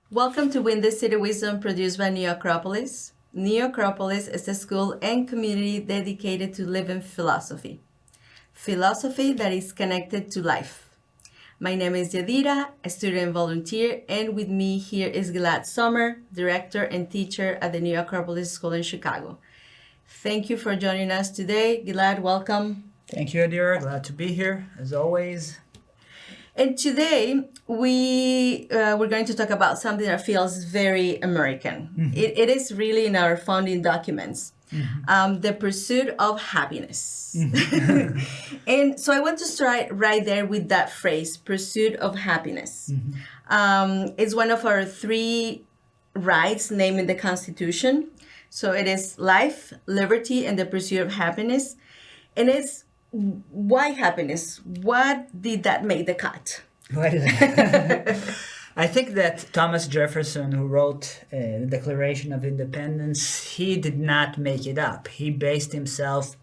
Welcome to Win the City Wisdom, produced by New Acropolis. New Acropolis is a school and community dedicated to living philosophy. Philosophy that is connected to life. My name is Yadira, a student volunteer, and with me here is Gilad Sommer, director and teacher at the New Acropolis School in Chicago. Thank you for joining us today. Gilad, welcome. Thank you, Yadira. Glad to be here, as always. And today we're going to talk about something that feels very American. Mm-hmm. It is really in our founding documents, the pursuit of happiness. Mm-hmm. And so I want to start right there with that phrase, pursuit of happiness. Mm-hmm. It's one of our three rights named in the Constitution. So it is life, liberty, and the pursuit of happiness. And it's why happiness? What did that make the cut? I think that Thomas Jefferson, who wrote the Declaration of Independence, he did not make it up. He based himself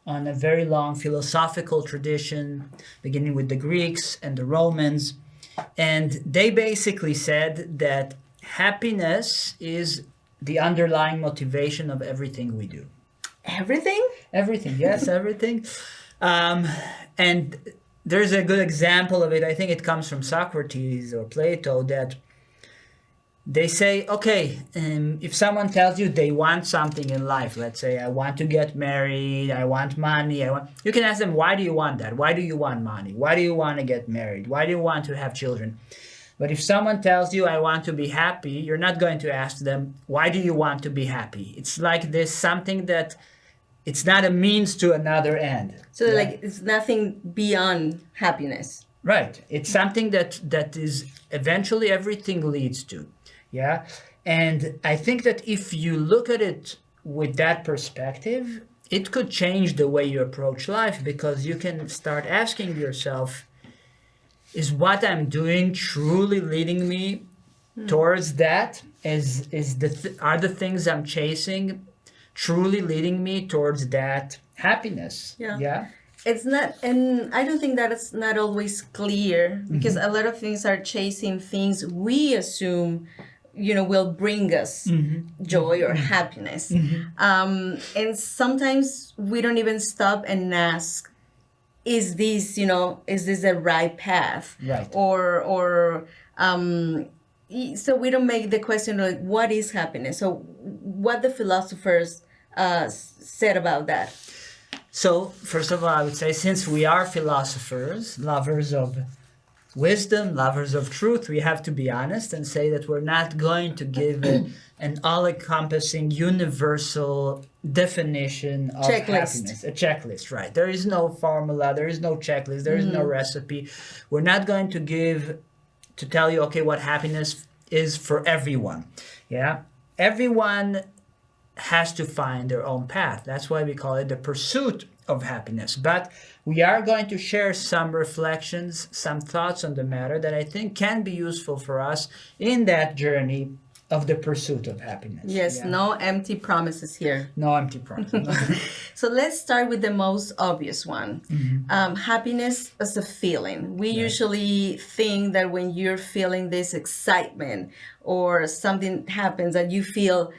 on a very long philosophical tradition, beginning with the Greeks and the Romans. And they basically said that happiness is the underlying motivation of everything we do. Everything? Everything, yes, everything. And there's a good example of it. I think it comes from Socrates or Plato, that they say, okay, if someone tells you they want something in life, let's say, I want to get married, I want money, you can ask them, why do you want that? Why do you want money? Why do you want to get married? Why do you want to have children? But if someone tells you, I want to be happy, you're not going to ask them, why do you want to be happy? It's like there's something that it's not a means to another end. So like it's nothing beyond happiness. Right. It's something that is eventually everything leads to. Yeah. And I think that if you look at it with that perspective, it could change the way you approach life, because you can start asking yourself, is what I'm doing truly leading me towards that? Are the things I'm chasing truly leading me towards that happiness? Yeah. It's not, and I don't think that it's not always clear, because a lot of things are chasing things we assume, will bring us joy or happiness. And sometimes we don't even stop and ask, is this the right path? Right. So we don't make the question like, what is happiness? So what the philosophers said about that? So first of all, I would say, since we are philosophers, lovers of wisdom, lovers of truth, we have to be honest and say that we're not going to give an all-encompassing, universal definition of happiness. A checklist, right. There is no formula, there is no checklist, there is no recipe. We're not going to tell you, okay, what happiness is for everyone. Yeah. Everyone has to find their own path. That's why we call it the pursuit of happiness. But we are going to share some reflections, some thoughts on the matter that I think can be useful for us in that journey of the pursuit of happiness. Yes, no empty promises here. No empty promises. So let's start with the most obvious one. Happiness as a feeling. We usually think that when you're feeling this excitement or something happens that you feel,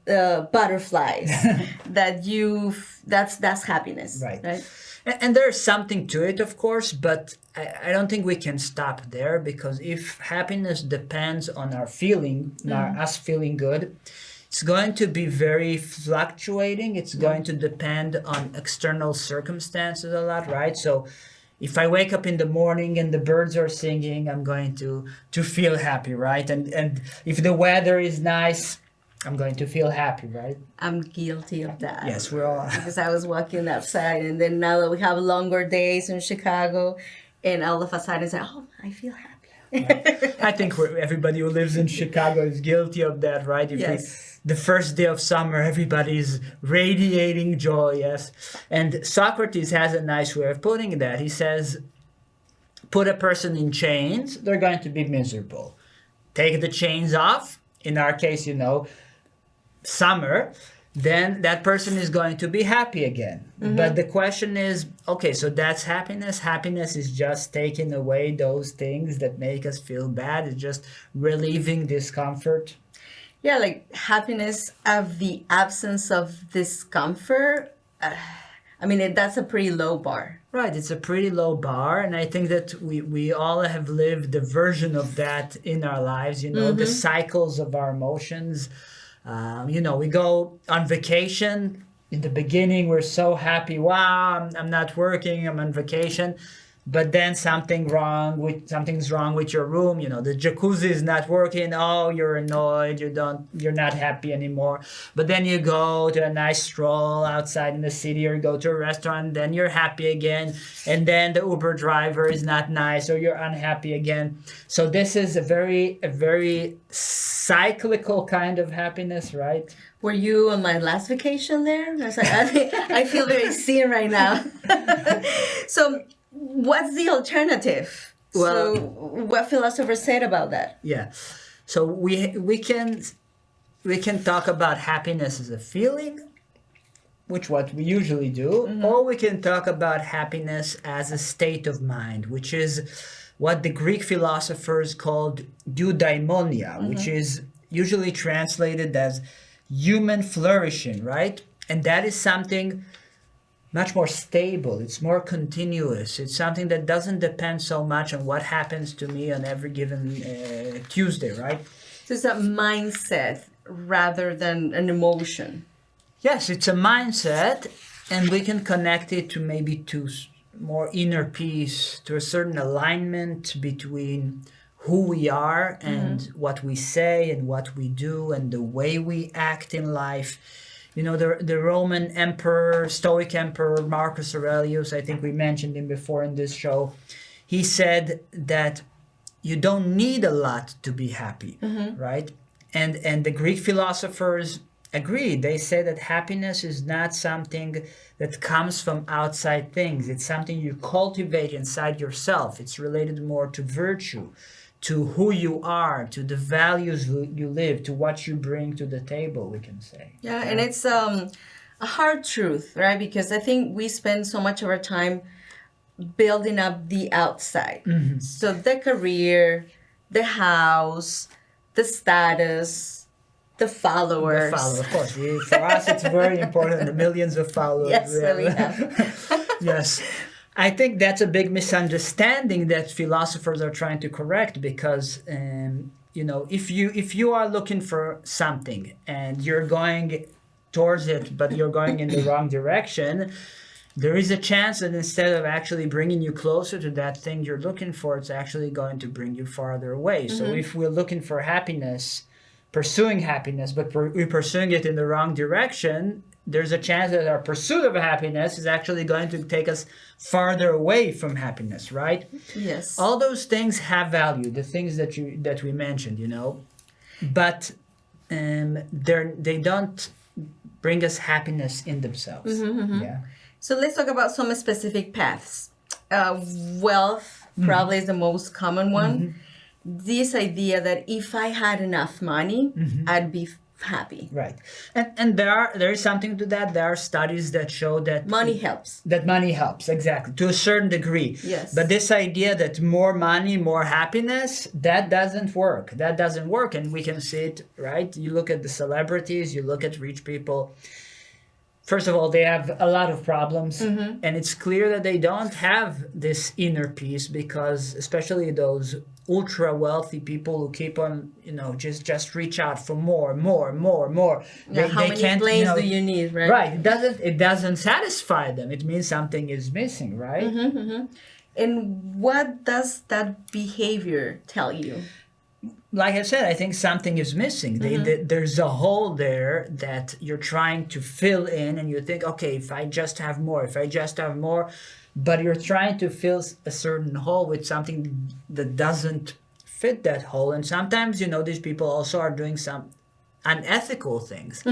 butterflies, that's happiness. Right? And there's something to it, of course, but I don't think we can stop there, because if happiness depends on our feeling, us feeling good, it's going to be very fluctuating. It's going to depend on external circumstances a lot, right? So if I wake up in the morning and the birds are singing, I'm going to feel happy, right? And if the weather is nice, I'm going to feel happy, right? I'm guilty of that. Yes, we're all. Because I was walking outside, and then now that we have longer days in Chicago, and all of a sudden it's like, oh, I feel happy. Right. I think everybody who lives in Chicago is guilty of that, right? The first day of summer, everybody is radiating joy, yes? And Socrates has a nice way of putting that. He says, put a person in chains, they're going to be miserable. Take the chains off, in our case, Sommer, then that person is going to be happy again. But the question is, okay, so that's happiness. Happiness is just taking away those things that make us feel bad. It's just relieving discomfort. Yeah, like happiness of the absence of discomfort. That's a pretty low bar. Right, it's a pretty low bar, and I think that we all have lived the version of that in our lives, the cycles of our emotions. We go on vacation. In the beginning, we're so happy. Wow, I'm not working, I'm on vacation. But then something's wrong with your room. The jacuzzi is not working. Oh, you're annoyed. You're not happy anymore. But then you go to a nice stroll outside in the city, or you go to a restaurant. Then you're happy again. And then the Uber driver is not nice, or you're unhappy again. So this is a very cyclical kind of happiness, right? Were you on my last vacation there? I was like, I feel very seen right now. So, what's the alternative? Well, so what philosophers said about that? Yeah. So we can talk about happiness as a feeling, which what we usually do, or we can talk about happiness as a state of mind, which is what the Greek philosophers called eudaimonia, which is usually translated as human flourishing, right? And that is something much more stable. It's more continuous. It's something that doesn't depend so much on what happens to me on every given Tuesday, right? So it's a mindset rather than an emotion. Yes, it's a mindset, and we can connect it to maybe to more inner peace, to a certain alignment between who we are and what we say and what we do and the way we act in life. The Roman emperor, Stoic emperor, Marcus Aurelius, I think we mentioned him before in this show, he said that you don't need a lot to be happy, right? And the Greek philosophers agree. They say that happiness is not something that comes from outside things. It's something you cultivate inside yourself. It's related more to virtue, to who you are, to the values you live, to what you bring to the table, we can say. Yeah, and it's a hard truth, right? Because I think we spend so much of our time building up the outside. So the career, the house, the status, the followers. The followers, of course. For us, it's very important, the millions of followers. Yes, that we have. Yes. I think that's a big misunderstanding that philosophers are trying to correct, because if you are looking for something and you're going towards it, but you're going in the wrong direction, there is a chance that instead of actually bringing you closer to that thing you're looking for, it's actually going to bring you farther away. So if we're looking for happiness, pursuing happiness, but we're pursuing it in the wrong direction, there's a chance that our pursuit of happiness is actually going to take us farther away from happiness, right? Yes. All those things have value, the things that we mentioned, but they don't bring us happiness in themselves. Yeah. So let's talk about some specific paths. Wealth probably is the most common one. This idea that if I had enough money, I'd be happy. Right. And there is something to that. There are studies that show that money helps. That money helps, exactly, to a certain degree. Yes. But this idea that more money, more happiness, that doesn't work. That doesn't work. And we can see it, right? You look at the celebrities, you look at rich people. First of all, they have a lot of problems, and it's clear that they don't have this inner peace, because especially those ultra wealthy people who keep on, just reach out for more. Yeah, how many planes do you need, right? Right. It doesn't satisfy them. It means something is missing, right? And what does that behavior tell you? Like I said, I think something is missing. There's a hole there that you're trying to fill in, and you think, okay, if I just have more, but you're trying to fill a certain hole with something that doesn't fit that hole. And sometimes, these people also are doing some unethical things.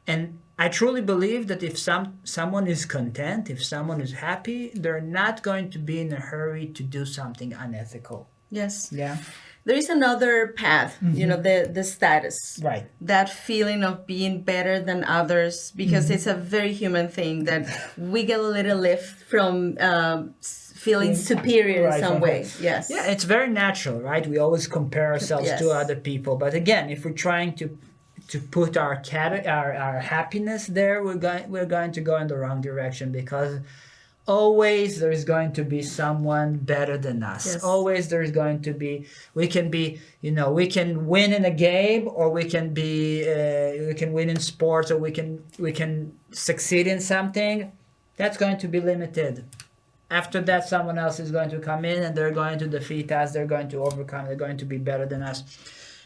And I truly believe that if someone is content, if someone is happy, they're not going to be in a hurry to do something unethical. Yes. Yeah. There is another path, the status. Right. That feeling of being better than others, because it's a very human thing that we get a little lift from feeling superior in some way. Yes. Yeah, it's very natural, right? We always compare ourselves to other people. But again, if we're trying to put our happiness there, we're going to go in the wrong direction, because always there's going to be someone better than us. Yes. Always there's going to be, we can win in a game, or we can win in sports, or we can succeed in something. That's going to be limited. After that, someone else is going to come in and they're going to defeat us, they're going to overcome, they're going to be better than us.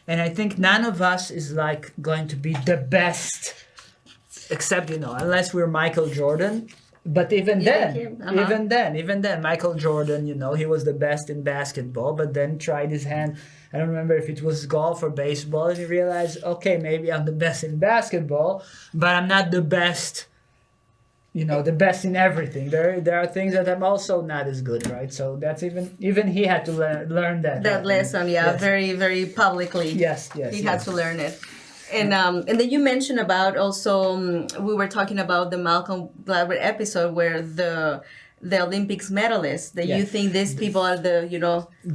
And I think none of us is like going to be the best, except, unless we're Michael Jordan. But even then, Michael Jordan, he was the best in basketball, but then tried his hand. I don't remember if it was golf or baseball, and he realized, okay, maybe I'm the best in basketball, but I'm not the best, the best in everything. There are things that I'm also not as good, right? So that's even he had to learn that lesson, Yes. very, very publicly. Yes. He had to learn it. And then you mentioned about also, we were talking about the Malcolm Gladwell episode where the Olympics medalists, that you think these people are the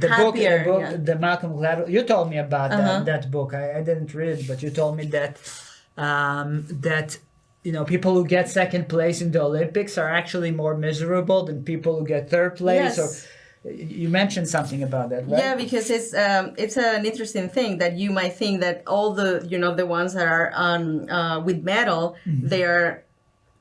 happier. Book, the Malcolm Gladwell, you told me about that book. I didn't read it, but you told me that people who get second place in the Olympics are actually more miserable than people who get third place. Yes. You mentioned something about that, right? Yeah, because it's an interesting thing that you might think that all the the ones that are on with medal, they are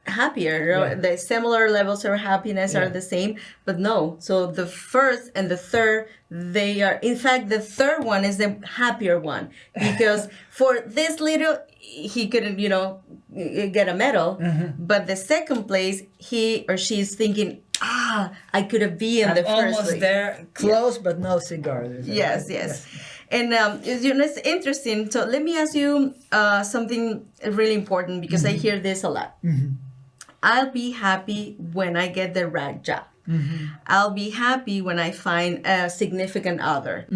happier. The similar levels of happiness are the same, but no. So the first and the third, they are. In fact, the third one is the happier one, because for this little, he couldn't get a medal, but the second place, he or she is thinking, I could have been in the first almost league. there, close, but no cigar. Yes. And it's interesting. So let me ask you something really important, because I hear this a lot. I'll be happy when I get the right job. I'll be happy when I find a significant other.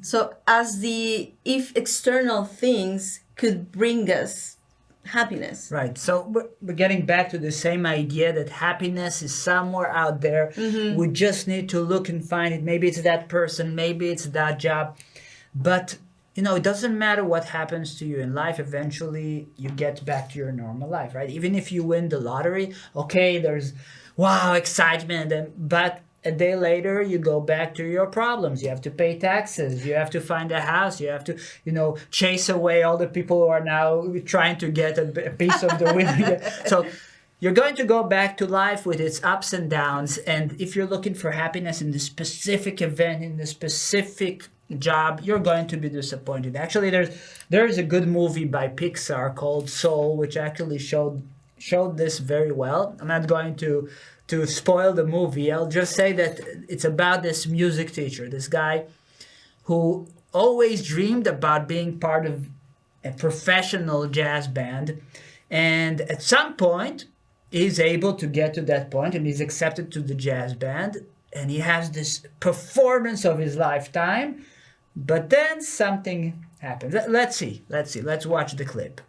So if external things could bring us happiness. Right. So we're getting back to the same idea that happiness is somewhere out there. We just need to look and find it. Maybe it's that person, maybe it's that job. But, it doesn't matter what happens to you in life. Eventually, you get back to your normal life, right? Even if you win the lottery, okay, there's, wow, excitement. But a day later, you go back to your problems. You have to pay taxes. You have to find a house. You have to, chase away all the people who are now trying to get a piece of the winning. So you're going to go back to life with its ups and downs. And if you're looking for happiness in the specific event, in the specific job, you're going to be disappointed. Actually, there's a good movie by Pixar called Soul, which actually showed this very well. I'm not going to spoil the movie. I'll just say that it's about this music teacher, this guy who always dreamed about being part of a professional jazz band, and at some point he's able to get to that point and he's accepted to the jazz band and he has this performance of his lifetime, but then something happens. Let's see. Let's watch the clip.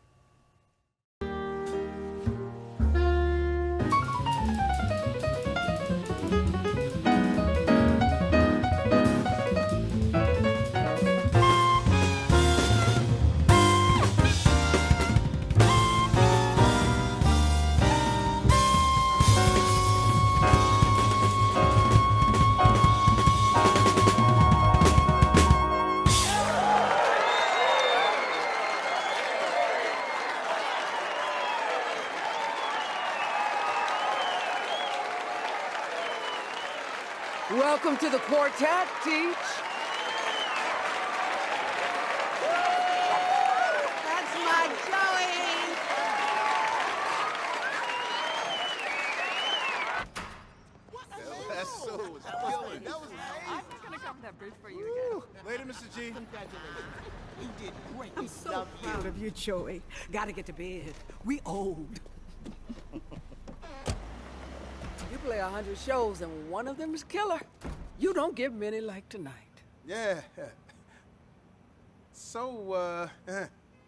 Welcome to the quartet, Teach. That's my Joey. That's so killing. That was I'm just gonna cover that bridge for you again. later, Mr. G. Congratulations. You did great. I'm so proud of you, Joey. Gotta get to bed. We old. play 100 shows and one of them is killer. You don't get many like tonight. Yeah. So,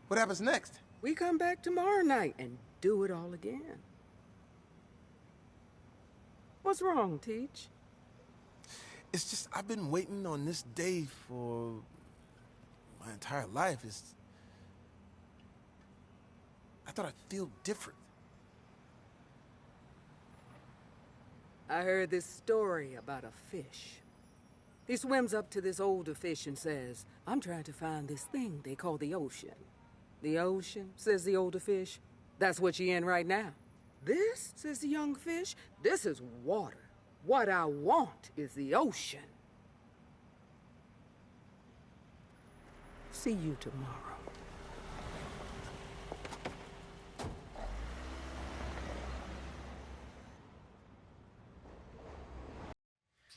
what happens next? We come back tomorrow night and do it all again. What's wrong, Teach? It's just, I've been waiting on this day for my entire life. I thought I'd feel different. I heard this story about a fish. He swims up to this older fish and says, I'm trying to find this thing they call the ocean. The ocean, says the older fish, that's what you're in right now. This, says the young fish, this is water. What I want is the ocean. See you tomorrow.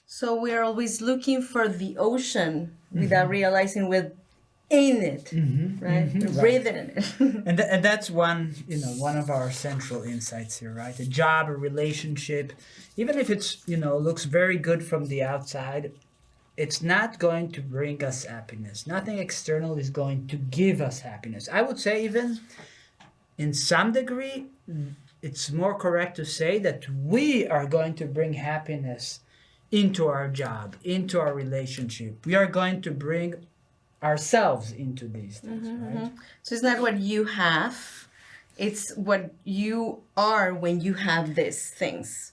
So we are always looking for the ocean without realizing we're in it, right? We're breathing in it. And that's one of our central insights here, right? A job, a relationship, even if it's, looks very good from the outside, it's not going to bring us happiness. Nothing external is going to give us happiness. I would say even in some degree, it's more correct to say that we are going to bring happiness into our job, into our relationship. We are going to bring ourselves into these things, right? So it's not what you have, it's what you are when you have these things.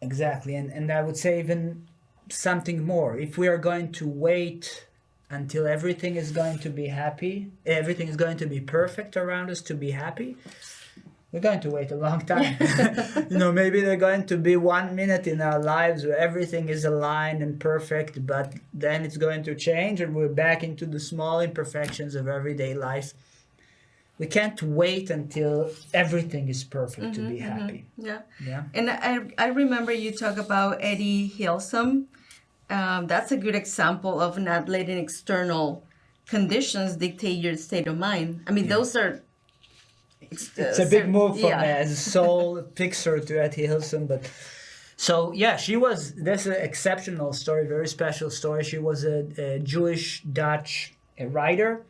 Exactly. And I would say even something more. If we are going to wait until everything is going to be happy, everything is going to be perfect around us to be happy, we're going to wait a long time. Maybe there's going to be 1 minute in our lives where everything is aligned and perfect, but then it's going to change and we're back into the small imperfections of everyday life. We can't wait until everything is perfect to be happy. Yeah. Yeah. And I remember you talk about Eddie Hilsum. That's a good example of not letting external conditions dictate your state of mind. I mean, those are... It's a big move from a soul fixer to Eddie Hilsum, but so that's an exceptional story, very special story. She was a Jewish Dutch writer,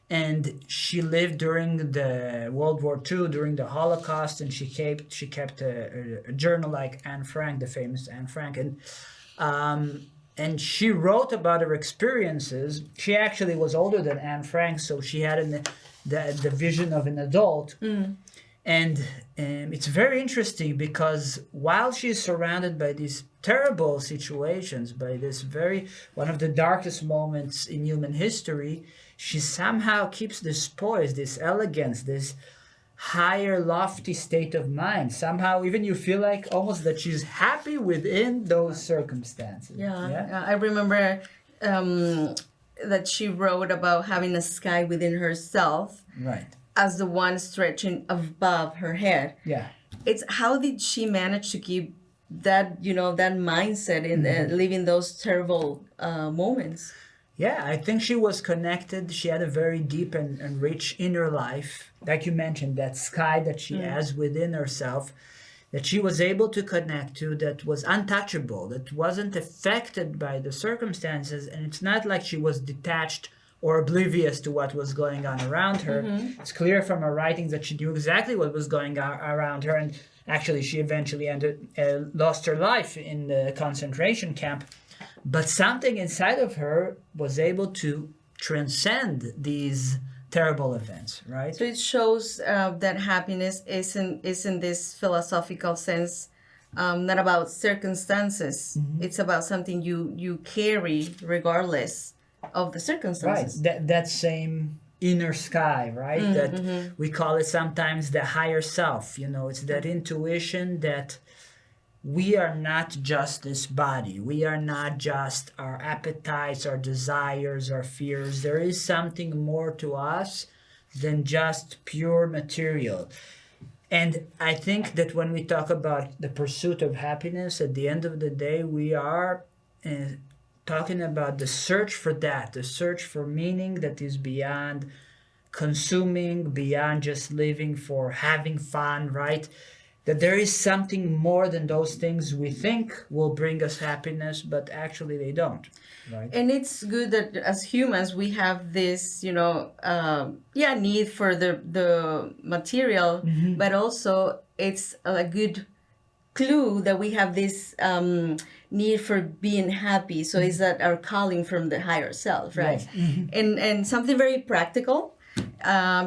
and she lived during the World War II, during the Holocaust, and she kept a journal like Anne Frank, the famous Anne Frank, and she wrote about her experiences. She actually was older than Anne Frank, so she had the vision of an adult. And it's very interesting because while she's surrounded by these terrible situations, by this one of the darkest moments in human history, she somehow keeps this poise, this elegance, this higher, lofty state of mind. Somehow even you feel like almost that she's happy within those circumstances. Yeah. I remember that she wrote about having a sky within herself, right, as the one stretching above her head. Yeah. It's how did she manage to keep that that mindset in living those terrible moments? Yeah, I think she was connected. She had a very deep and rich inner life, like you mentioned, that sky that she has within herself, that she was able to connect to, that was untouchable, that wasn't affected by the circumstances. And it's not like she was detached or oblivious to what was going on around her. It's clear from her writings that she knew exactly what was going on around her. And actually, she eventually lost her life in the concentration camp. But something inside of her was able to transcend these terrible events, right? So it shows that happiness isn't this philosophical sense, not about circumstances. It's about something you carry regardless of the circumstances. Right. That same inner sky, right? That we call it sometimes the higher self. It's that intuition that we are not just this body. We are not just our appetites, our desires, our fears. There is something more to us than just pure material. And I think that when we talk about the pursuit of happiness, at the end of the day, we are talking about the search for that, the search for meaning that is beyond consuming, beyond just living for having fun, right? that there is something more than those things we think will bring us happiness, but actually they don't, right? And it's good that as humans we have this, need for the material, but also it's a good clue that we have this need for being happy. So is that our calling from the higher self, right? Yes. And something very practical,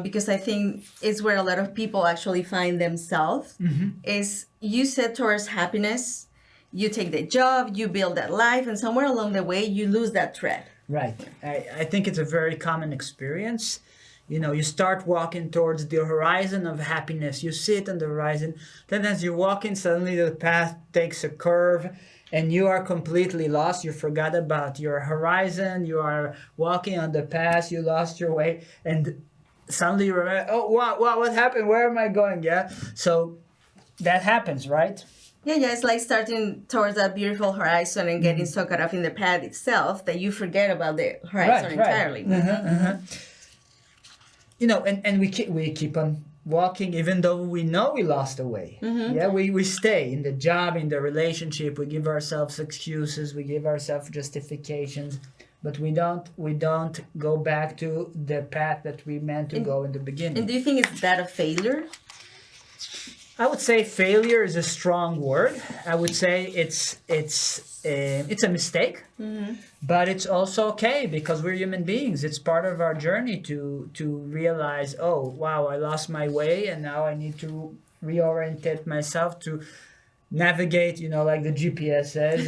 because I think it's where a lot of people actually find themselves, is you set towards happiness, you take the job, you build that life, and somewhere along the way you lose that thread. Right. I think it's a very common experience. You start walking towards the horizon of happiness. You sit on the horizon. Then as you're walking, suddenly the path takes a curve and you are completely lost. You forgot about your horizon. You are walking on the path. You lost your way. And suddenly you remember, oh, wow, what happened? Where am I going? Yeah. So that happens, right? Yeah, it's like starting towards that beautiful horizon and getting so caught up in the path itself that you forget about the horizon entirely. And we keep on walking even though we know we lost the way. Yeah, we stay in the job, in the relationship. We give ourselves excuses. We give ourselves justifications, but we don't go back to the path that we meant to go in the beginning. And do you think it's that a failure? I would say failure is a strong word. I would say it's a mistake, but it's also okay because we're human beings. It's part of our journey to realize, oh wow, I lost my way, and now I need to reorientate myself to navigate. Like the GPS says,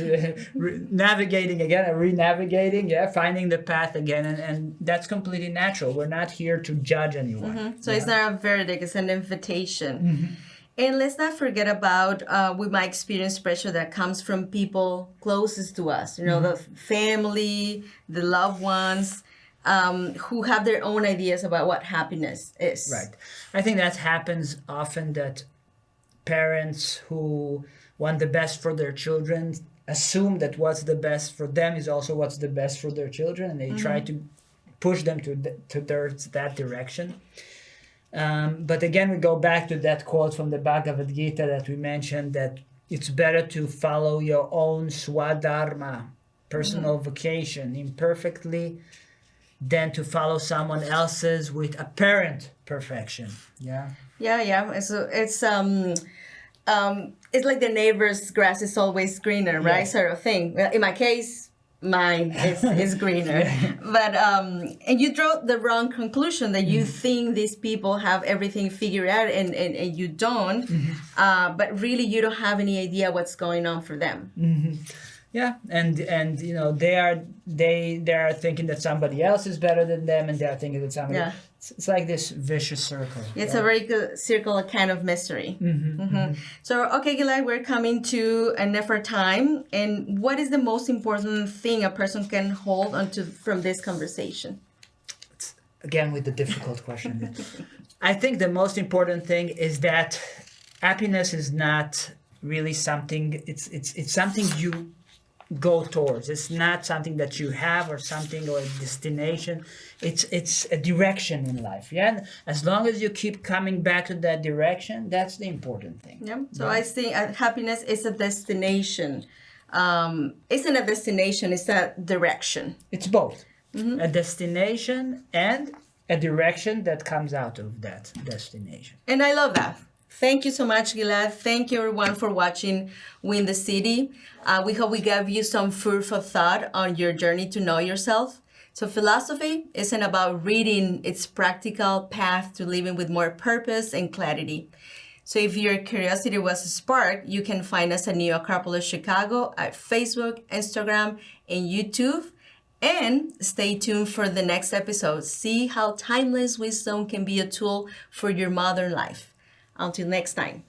navigating again, re-navigating, finding the path again, and that's completely natural. We're not here to judge anyone. So it's not a verdict; it's an invitation. And let's not forget about we might experience pressure that comes from people closest to us, the family, the loved ones, who have their own ideas about what happiness is. Right. I think that happens often, that parents who want the best for their children assume that what's the best for them is also what's the best for their children, and they try to push them towards that direction. But again, we go back to that quote from the Bhagavad Gita that we mentioned, that it's better to follow your own swadharma, personal vocation, imperfectly, than to follow someone else's with apparent perfection. Yeah. Yeah. So it's like the neighbor's grass is always greener, right? Yes. Sort of thing. Well, in my case, mine is greener. But and you draw the wrong conclusion that you think these people have everything figured out and you don't. But really you don't have any idea what's going on for them. Yeah, and they are thinking that somebody else is better than them, and they are thinking that somebody. Yeah. It's like this vicious circle. It's a very good circle, a kind of mystery. So, okay, Gilad, we're coming to an end of our time. And what is the most important thing a person can hold onto from this conversation? Again, with the difficult question. I think the most important thing is that happiness is not really something. It's something you go towards. It's not something that you have or something or a destination. It's a direction in life. Yeah. As long as you keep coming back to that direction, that's the important thing. Yeah. So I think happiness is a destination. Isn't a destination, it's a direction. It's both. A destination and a direction that comes out of that destination. And I love that. Thank you so much, Gilad. Thank you, everyone, for watching Win the City. We hope we gave you some food for thought on your journey to know yourself. So philosophy isn't about reading, it's practical path to living with more purpose and clarity. So if your curiosity was sparked, you can find us at New Acropolis Chicago at Facebook, Instagram, and YouTube. And stay tuned for the next episode. See how timeless wisdom can be a tool for your modern life. Until next time.